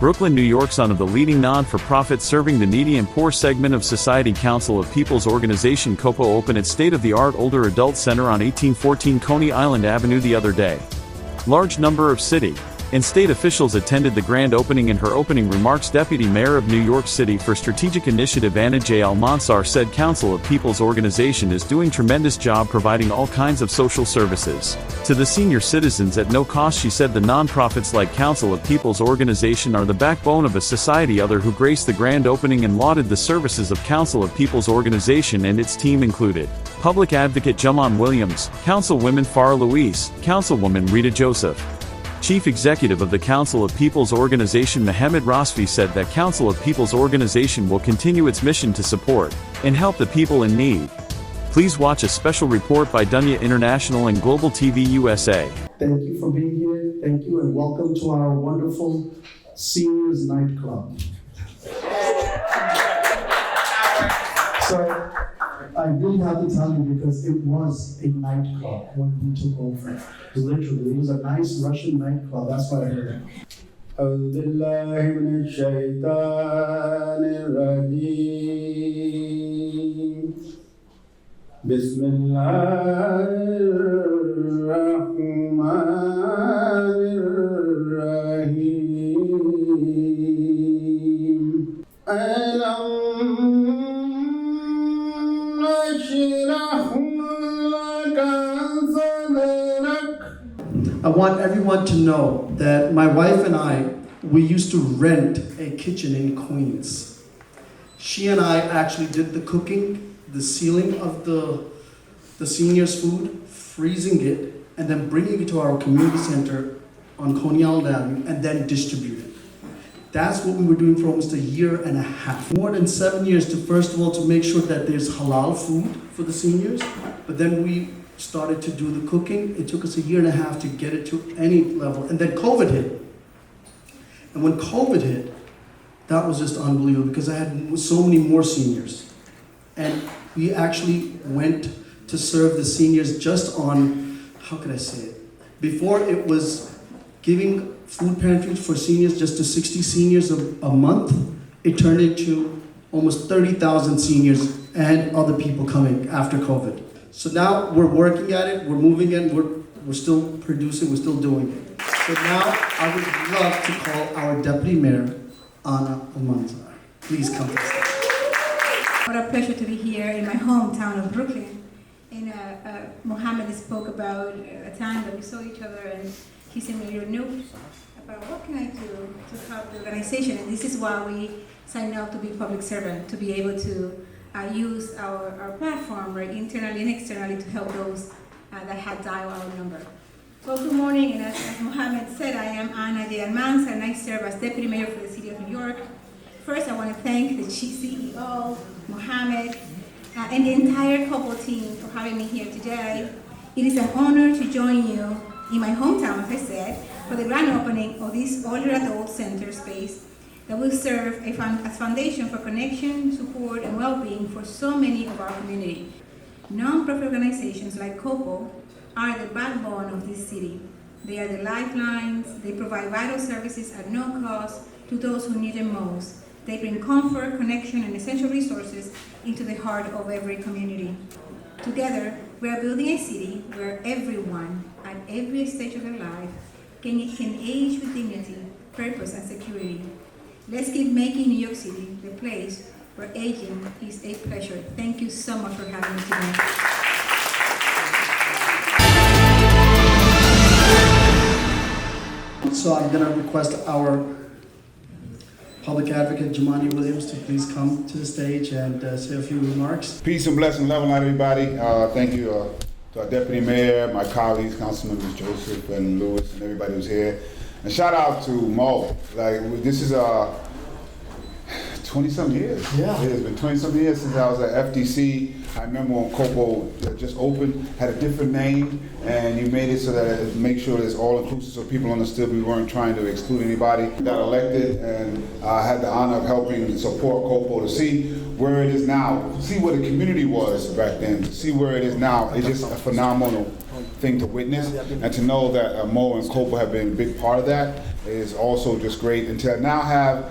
Brooklyn, New York, son of the leading non-for-profit serving the needy and poor segment of society. Council of People's Organization COPO opened its state-of-the-art older adult center on 1814 Coney Island Avenue the other day. Large number of city and state officials attended the grand opening. In her opening remarks, Deputy Mayor of New York City for Strategic Initiative Anna J. Manzoor said Council of People's Organization is doing tremendous job providing all kinds of social services to the senior citizens at no cost. She said the non-profits like Council of People's Organization are the backbone of a society. Other who graced the grand opening and lauded the services of Council of People's Organization and its team included Public Advocate Jawad Williams, Councilwoman Farah Louise, Councilwoman Rita Joseph. Chief Executive of the Council of People's Organization Mohammed Rasfi said that Council of People's Organization will continue its mission to support and help the people in need. Please watch a special report by Dunya International and Global TV USA. Thank you for being here. Thank you and welcome to our wonderful Seniors Nightclub. So I really have to tell you because it was a nightclub when we took over. Literally, it was a nice Russian nightclub. That's what I heard. أعوذ بالله من الشيطان الرجيم بسم الله الرحمن الرحيم ألم نشرح لك صدرك. I want everyone to know that my wife and we used to rent a kitchen in Queens. She and I actually did the cooking, the sealing of the seniors' food, freezing it, and then bringing it to our community center on Coney Island Avenue, and then distribute it. That's what we were doing for almost a year and a half. More than 7 years to, first of all, to make sure that there's halal food for the seniors, but then we started to do the cooking. It took us a year and a half to get it to any level. And then COVID hit. And when COVID hit, that was just unbelievable because I had so many more seniors. And we actually went to serve the seniors just on, how can I say it? Before it was giving food pantries for seniors just to 60 seniors a month. It turned into almost 30,000 seniors and other people coming after COVID. So now we're working at it, we're moving it, we're still producing, we're still doing it. So now I would love to call our Deputy Mayor, Anna Manzoor. Please come to the stage. What a pleasure to be here in my hometown of Brooklyn. And Mohammed spoke about a time that we saw each other and he sent me a little note about what can I do to help the organization. And this is why we signed up to be public servant, to be able to use our platform, right, internally and externally to help those that had dialed our number. Well, good morning, and as Mohammed said, I am Anna J. Manzoor, and I serve as Deputy Mayor for the City of New York. First, I want to thank the Chief CEO, Mohammed, and the entire COPO team for having me here today. It is an honor to join you in my hometown, as I said, for the grand opening of this older adult center space that will serve as foundation for connection, support, and well-being for so many of our community. Non-profit organizations like COPO are the backbone of this city. They are the lifelines. They provide vital services at no cost to those who need them most. They bring comfort, connection, and essential resources into the heart of every community. Together, we are building a city where everyone at every stage of their life can age with dignity, purpose, and security. Let's keep making New York City the place where aging is a pleasure. Thank you so much for having me today. So I'm going to request our Public Advocate Jawad Williams to please come to the stage and say a few remarks. Peace and blessing, love and light, everybody. Thank you to our Deputy Mayor, my colleagues, Councilmembers Joseph and Lewis, and everybody who's here. And shout out to Mo. Like, this is 20-some years. Yeah. It has been 20-some years since I was at FDC. I remember when COPO just opened, had a different name, and you made it so that it make sure it's all inclusive so people understood we weren't trying to exclude anybody. Got elected, and I had the honor of helping support COPO to see where it is now, see where the community was back then, to see where it is now. It's just a phenomenal thing to witness, and to know that Mo and COPO have been a big part of that is also just great. And to now have,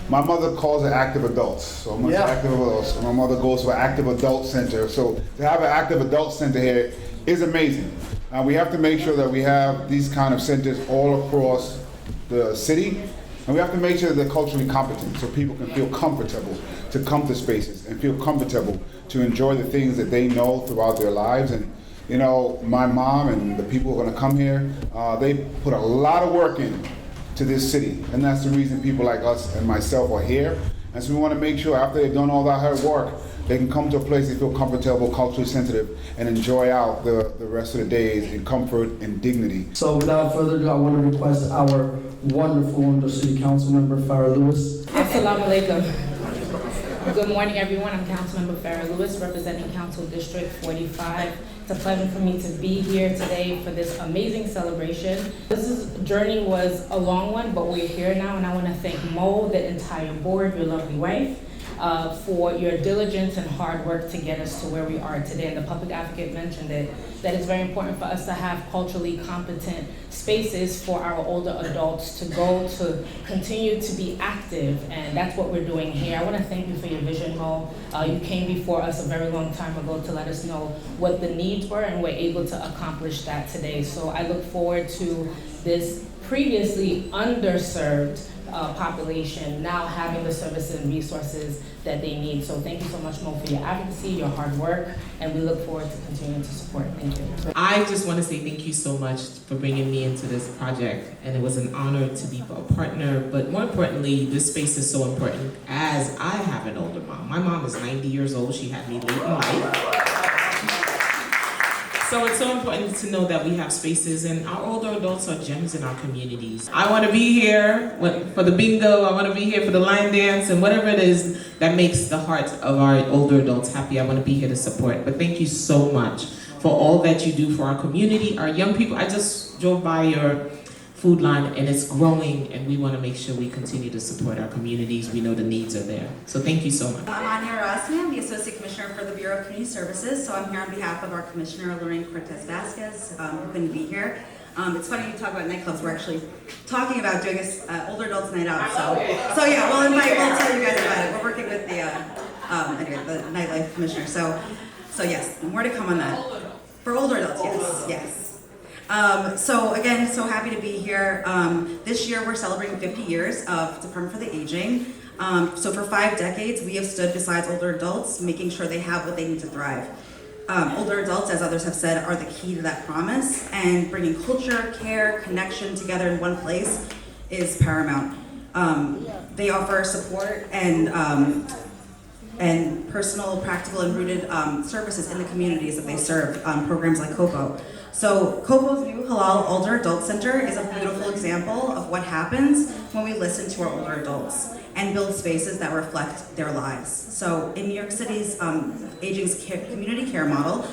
my mother calls it active adults, so I'm going to active adults. My mother goes to an active adult center, so to have an active adult center here is amazing. We have to make sure that we have these kind of centers all across the city, and we have to make sure that they're culturally competent so people can feel comfortable to come to spaces and feel comfortable to enjoy the things that they know throughout their lives. And you know, my mom and the people who are going to come here, they put a lot of work in to this city, and that's the reason people like us and myself are here. And so we want to make sure after they've done all that hard work, they can come to a place they feel comfortable, culturally sensitive, and enjoy out the rest of the days in comfort and dignity. So without further ado, I want to request our wonderful Ondo City Council member, Farah Lewis. Assalamu alaikum. Good morning, everyone. I'm Councilmember Farah Lewis, representing Council District 45. It's a pleasure for me to be here today for this amazing celebration. This journey was a long one, but we're here now, and I want to thank Mo, the entire board, your lovely wife, for your diligence and hard work to get us to where we are today. And the public advocate mentioned it, that it's very important for us to have culturally competent spaces for our older adults to go to continue to be active, and that's what we're doing here. I want to thank you for your vision, Mo. You came before us a very long time ago to let us know what the needs were, and we're able to accomplish that today. So I look forward to this previously underserved population now having the services and resources that they need. So thank you so much, Mo, for your advocacy, your hard work, and we look forward to continuing to support. Thank you. I just want to say thank you so much for bringing me into this project, and it was an honor to be a partner, but more importantly, this space is so important as I have an older mom. My mom is 90 years old. She had me late in life. So it's so important to know that we have spaces, and our older adults are gems in our communities. I want to be here for the bingo, I want to be here for the line dance, and whatever it is that makes the hearts of our older adults happy, I want to be here to support. But thank you so much for all that you do for our community, our young people. I just drove by your food line, and it's growing, and we want to make sure we continue to support our communities. We know the needs are there. So thank you so much. I'm Anya Rossi. I'm the Associate Commissioner for the Bureau of Community Services. So I'm here on behalf of our Commissioner, Lorraine Cortez-Vasquez, who couldn't be here. It's funny you talk about nightclubs. We're actually talking about doing this older adults night out. So yeah, we'll tell you guys about it. We're working with the nightlife commissioner. So yes, more to come on that. For older adults, yes. So again, so happy to be here. This year we're celebrating 50 years of Department for the Aging. So for 5 decades, we have stood beside older adults, making sure they have what they need to thrive. Older adults, as others have said, are the key to that promise, and bringing culture, care, connection together in one place is paramount. They offer support and personal, practical, and rooted services in the communities that they serve, programs like COPO. So COPO's new Halal Older Adult Center is a beautiful example of what happens when we listen to our older adults and build spaces that reflect their lives. So in New York City's Aging's community care model,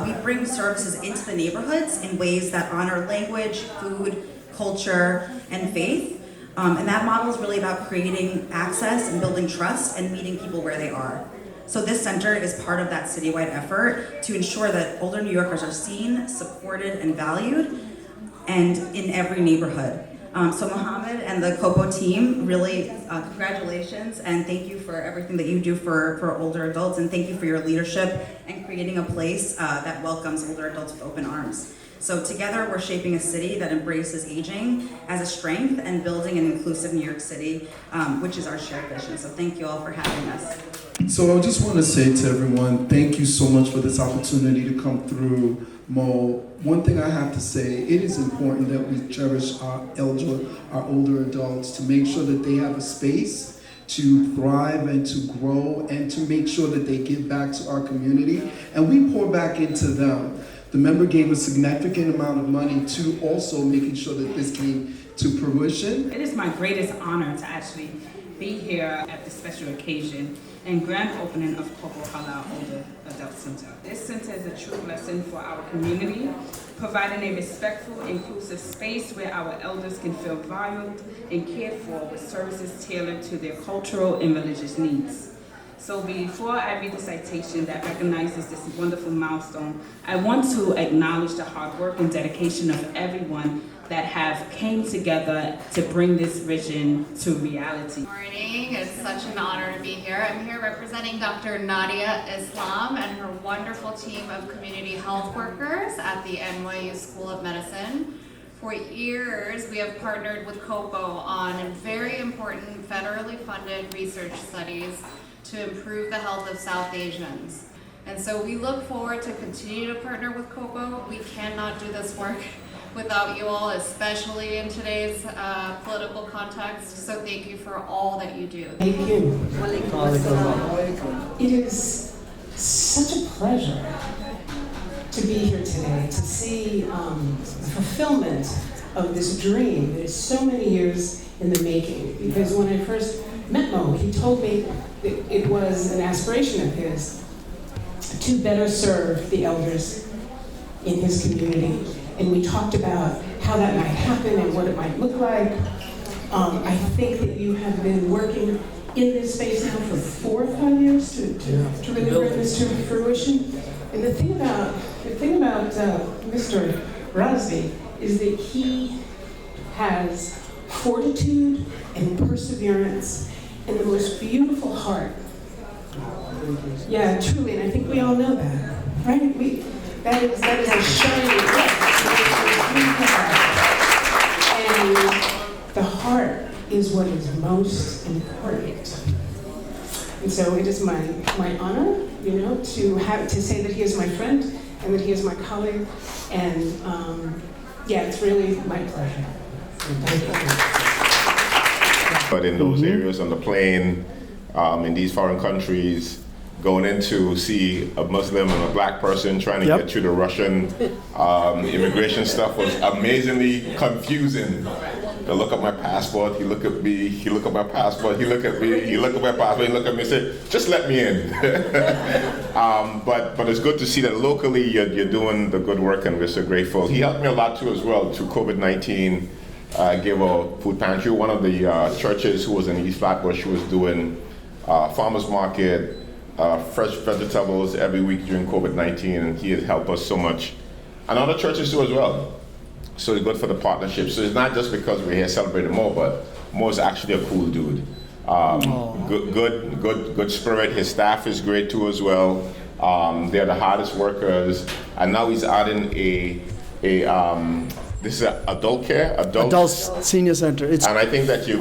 we bring services into the neighborhoods in ways that honor language, food, culture, and faith. And that model is really about creating access and building trust and meeting people where they are. So this center is part of that citywide effort to ensure that older New Yorkers are seen, supported, and valued, and in every neighborhood. So Mohammed and the COPO team, really congratulations, and thank you for everything that you do for older adults, and thank you for your leadership and creating a place that welcomes older adults with open arms. So together we're shaping a city that embraces aging as a strength and building an inclusive New York City, which is our shared vision. So thank you all for having us. So I just want to say to everyone, thank you so much for this opportunity to come through, Mo. One thing I have to say, it is important that we cherish our older adults, to make sure that they have a space to thrive and to grow and to make sure that they give back to our community, and we pour back into them. The member gave a significant amount of money to also making sure that this came to fruition. It is my greatest honor to actually be here at this special occasion and grand opening of COPO Halal Older Adult Center. This center is a true blessing for our community, providing a respectful, inclusive space where our elders can feel valued and cared for with services tailored to their cultural and religious needs. So before I read the citation that recognizes this wonderful milestone, I want to acknowledge the hard work and dedication of everyone that have came together to bring this vision to reality. Good morning. It's such an honor to be here. I'm here representing Dr. Nadia Islam and her wonderful team of community health workers at the NYU School of Medicine. For years, we have partnered with COPO on very important federally funded research studies to improve the health of South Asians. And so we look forward to continue to partner with COPO. We cannot do this work without you all, especially in today's political context. So thank you for all that you do. Thank you. It is such a pleasure to be here today, to see the fulfillment of this dream that is so many years in the making. Because when I first met Mo, he told me that it was an aspiration of his to better serve the elders in his community. And we talked about how that might happen and what it might look like. I think that you have been working in this space now for 4 or 5 years to really bring this to fruition. And the thing about Mr. Razvi is that he has fortitude and perseverance and the most beautiful heart. Yeah, truly, and I think we all know that, right? That is a shining gift. And the heart is what is most important. And so it is my honor, to say that he is my friend and that he is my colleague. And it's really my pleasure. Thank you. But in those areas on the plane, in these foreign countries, going in to see a Muslim and a black person trying to get through the Russian immigration stuff was amazingly confusing. They look at my passport, he look at me, he look at my passport, he look at me, he look at my passport, he look at me and say, just let me in. But it's good to see that locally you're doing the good work and we're so grateful. He helped me a lot too as well through COVID-19. Gave a food pantry. One of the churches who was in East Flatbush was doing farmers market, fresh vegetables every week during COVID-19, and he has helped us so much. And other churches do as well. So it's good for the partnership. So it's not just because we're here celebrating Mo, but Mo is actually a cool dude. Good spirit. His staff is great too as well. They're the hardest workers. And now he's adding this is adult care, Adult senior center. And I think that you're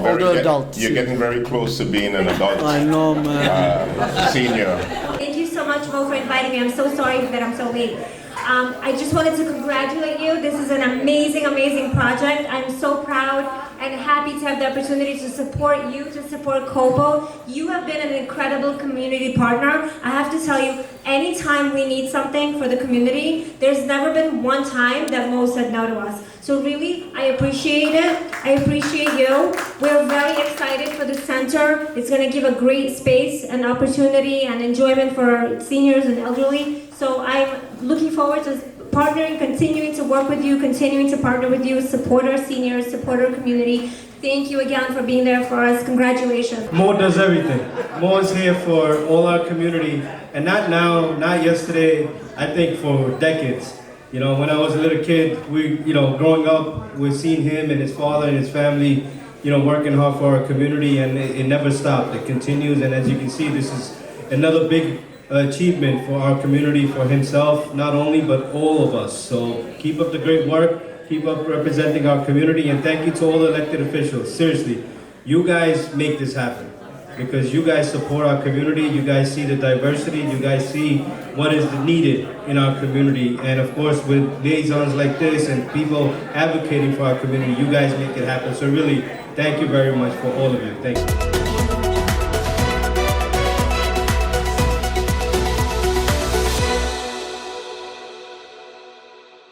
getting very close to being an adult. I know, man. Senior. Thank you so much, Mo, for inviting me. I'm so sorry that I'm so late. I just wanted to congratulate you. This is an amazing, amazing project. I'm so proud and happy to have the opportunity to support you, to support COPO. You have been an incredible community partner. I have to tell you, anytime we need something for the community, there's never been one time that Mo said no to us. So really, I appreciate it. I appreciate you. We're very excited for the center. It's going to give a great space and opportunity and enjoyment for seniors and elderly. So I'm looking forward to partnering, continuing to work with you, continuing to partner with you, support our seniors, support our community. Thank you again for being there for us. Congratulations. Mo does everything. Mo is here for all our community, and not now, not yesterday, I think for decades. When I was a little kid, growing up, we've seen him and his father and his family, working hard for our community, and it never stopped. It continues, and as you can see, this is another big achievement for our community, for himself, not only, but all of us. So keep up the great work, keep up representing our community, and thank you to all the elected officials. Seriously, you guys make this happen because you guys support our community, you guys see the diversity, you guys see what is needed in our community. And of course, with liaisons like this and people advocating for our community, you guys make it happen. So really, thank you very much for all of you. Thank you.